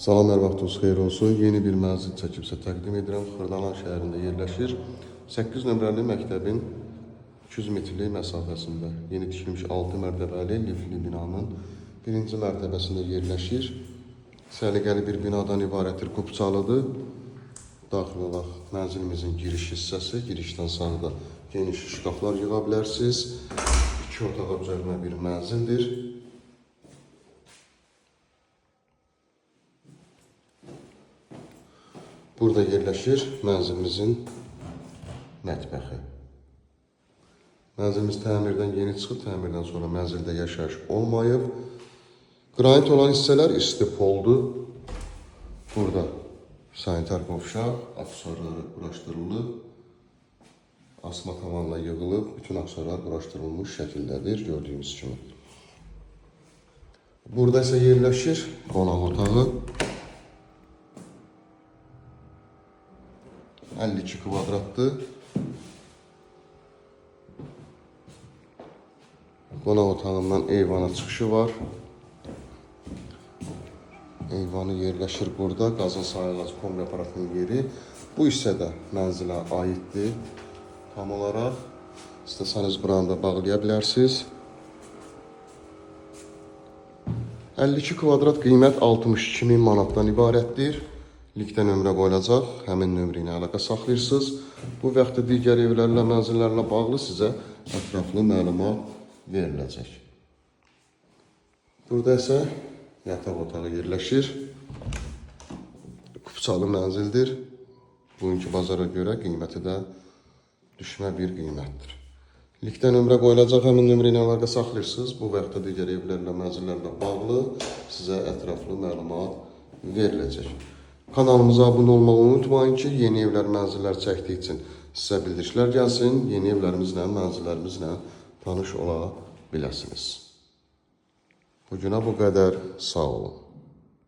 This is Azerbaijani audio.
Salam, hər vaxtınız xeyir olsun. Yeni bir mənzil çəkibsə təqdim edirəm. Xırdalan şəhərində yerləşir. 8 nömrəli məktəbin 200 metrlik məsafəsində yeni tikilmiş 6 mərtəbəli lifli binanın birinci mərtəbəsində yerləşir. Səliqəli bir binadan ibarətdir, kupçalıdır. Daxil olaq mənzilimizin giriş hissəsi. Girişdən sağda geniş şkaflar yığa bilərsiniz. 2 otağa düzəlmə bir mənzildir. Burada yerləşir mənzilimizin mətbəxi. Mənzilimiz təmirdən yeni çıxıb, təmirdən sonra mənzildə yaşayış olmayıb. Qranit olan hissələr istipoldur. Burada sanitar qovşaq, aksesuarları quraşdırılıb, asma tavanla yığılıb, bütün aksesuarlar quraşdırılmış şəkildədir, gördüyünüz kimi. Burada isə yerləşir qonaq otağı. 52 kvadratdır. Qonaq otağından eyvana çıxışı var. Eyvanı yerləşir burada. Qazın sayılacaq kombi aparatının yeri. Bu hissədə mənzilə aiddir. Tam olaraq istəsəniz buranı da bağlaya bilərsiniz. 52 kvadrat qiymət 62.000 manatdan ibarətdir. Likdə nömrə qoyulacaq, həmin nömrə ilə əlaqə saxlayırsınız. Bu vaxtda digər evlərlə, mənzillərlə bağlı sizə ətraflı məlumat veriləcək. Burada isə yataq otağı yerləşir. Kupçalı mənzildir. Bugünkü bazara görə qiyməti də düşmə bir qiymətdir. Likdə nömrə qoyulacaq, həmin nömrə ilə əlaqə saxlayırsınız. Bu vaxtda digər evlərlə, mənzillərlə bağlı sizə ətraflı məlumat veriləcək. Kanalımıza abunə olmağı unutmayın ki, yeni evlər, mənzillər çəkdiyi üçün sizə bildirişlər gəlsin. Yeni evlərimizlə, mənzillərimizlə tanış ola biləsiniz. Bugünə bu qədər. Sağ olun.